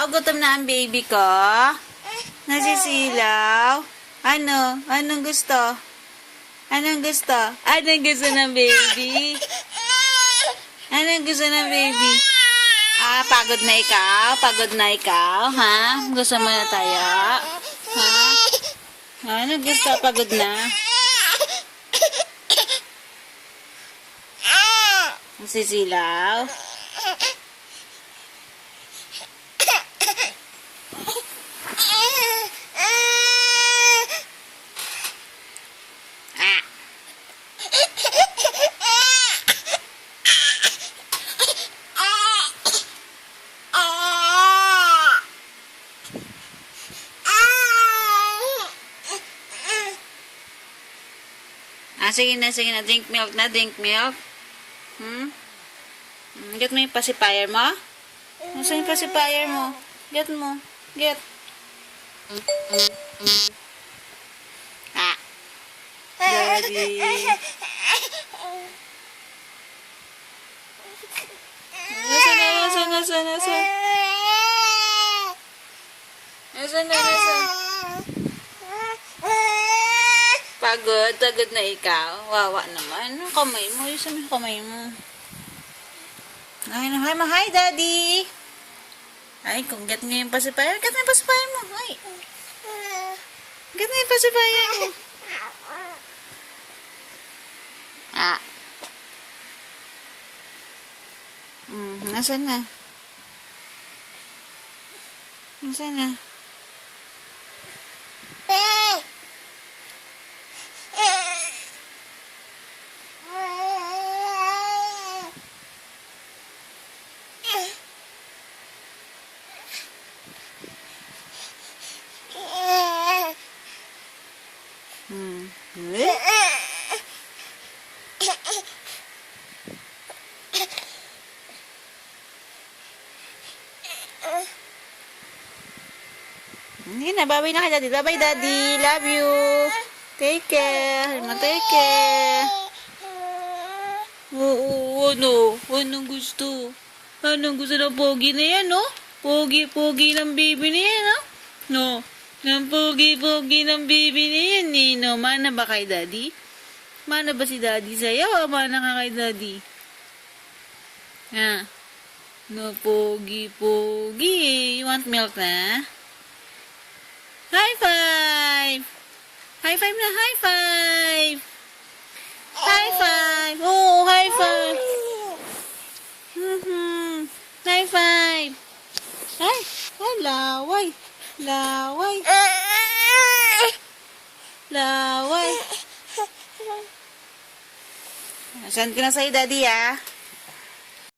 Gutom na ang baby ko. Nasisilaw. Ano? Anong gusto? Anong gusto? Anong gusto ng baby? Anong gusto ng baby? Pagod na ikaw? Pagod na ikaw? Ha? Gusto mo na tayo? Ha? Anong gusto? Pagod na? Nasisilaw? Sige na, sige na. Drink milk na, drink milk. Get mo yung pacifier mo? Nasaan yung pacifier mo? Get mo. Get. Daddy. Nasaan? Pagod na ikaw. Wawa naman. Ang kamay mo. Yusan mo yung kamay mo. Hi, Daddy. Ay, kung get mo yung pacifier, get mo yung pacifier mo. Ay. Get mo yung pacifier mo. Nasaan na? Nasaan na? Hindi na, babay na kay Daddy. Bye-bye, Daddy. Love you. Take care. Take care. Ano? Anong gusto? Anong gusto ng pogi na yan, no? Pogi ng baby na yan, no? No. Ng pogi ng baby na yan, eh, no? Mana ba kay Daddy? Mana ba si Daddy sa'yo? O mana ka kay Daddy? No, pogi. You want milk na? High five! High five na, high five! High five! Oh, high five! High five! Ay, laway! Saan ka na sa'yo, Daddy,